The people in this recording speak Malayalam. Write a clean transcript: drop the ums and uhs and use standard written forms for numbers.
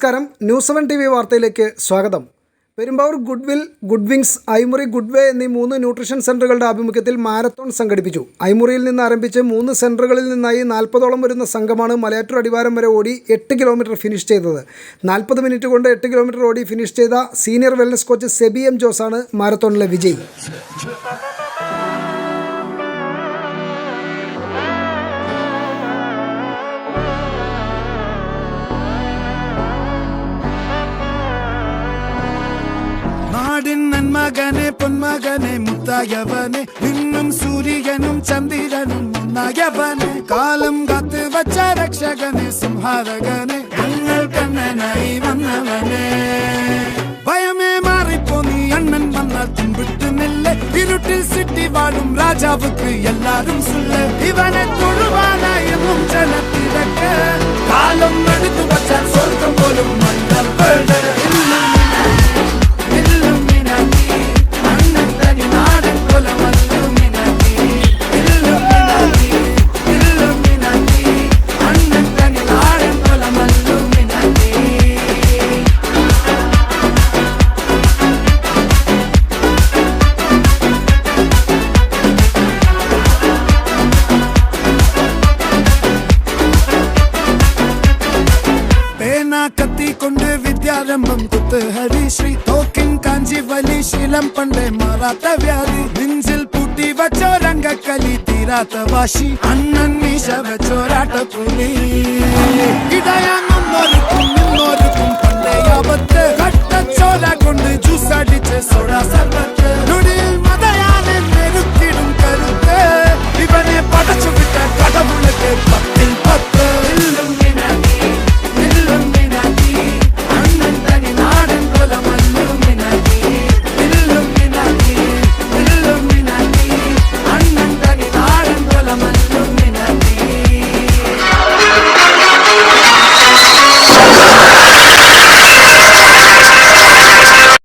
നമസ്കാരം, ന്യൂസ് 7 TV വാർത്തയിലേക്ക് സ്വാഗതം. പെരുമ്പാവൂർ ഗുഡ്വിൽ, ഗുഡ്വിങ്സ്, ഐമുറി, ഗുഡ്വേ എന്നീ 3 ന്യൂട്രീഷൻ സെൻ്ററുകളുടെ ആഭിമുഖ്യത്തിൽ മാരത്തോൺ സംഘടിപ്പിച്ചു. ഐമുറിയിൽ നിന്ന് ആരംഭിച്ച് 3 സെൻ്ററുകളിൽ നിന്നായി 40ഓളം വരുന്ന സംഘമാണ് മലയാറ്റൂർ അടിവാരം വരെ ഓടി 8 കിലോമീറ്റർ ഫിനിഷ് ചെയ്തത്. 40 മിനിറ്റ് കൊണ്ട് 8 കിലോമീറ്റർ ഓടി ഫിനിഷ് ചെയ്ത senior wellness coach Sebi M ജോസാണ് മാരത്തോണിലെ വിജയി. നന്മകനെ പൊന്മകനെ മുത്തായവനെ നിന്നും സൂര്യനും ചന്ദ്രനും ഒന്നായവനെ കാലം കാത്ത് വച്ച രക്ഷകനെ സംഹാരകനെ ഞങ്ങൾ കണ്ണനായി വന്നവനെ ഭയമേ മാറിപ്പോ നീ അണ്ണൻ വന്നാൽ തുമ്പിട്ടുന്നില്ലേ ഇരുട്ടിൽ സിറ്റി വാഴും രാജാവുക്ക് എല്ലാരും സുല്ല ഇവനെ തൊഴുവാനായി ജനത്തിരക്ക് കാലം എടുത്തു വച്ചാൽ സ്വർഗം പോലും മണ്ണപ്പേട് കത്തിക്കൊണ്ട് വിദ്യാരംഭം കുത്ത് ഹരിശ്രീ തോക്കിൻ കാഞ്ചി വലി ശീലം പണ്ടേ മാറാത്ത വ്യാധി നെഞ്ചിൽ പൂട്ടി വച്ചോരംഗക്കലി തീരാത്ത വാശി അണ്ണൻ മീശ വെച്ചോരാട്ട പുലി ഇടയാങ്ങൊന്നൊരുക്കും നിന്നൊരുക്കും പണ്ടേ ആപത്ത് കട്ടച്ചോല കൊണ്ട് ജ്യൂസ് അടിച്ച് സോഡ സർബത്ത്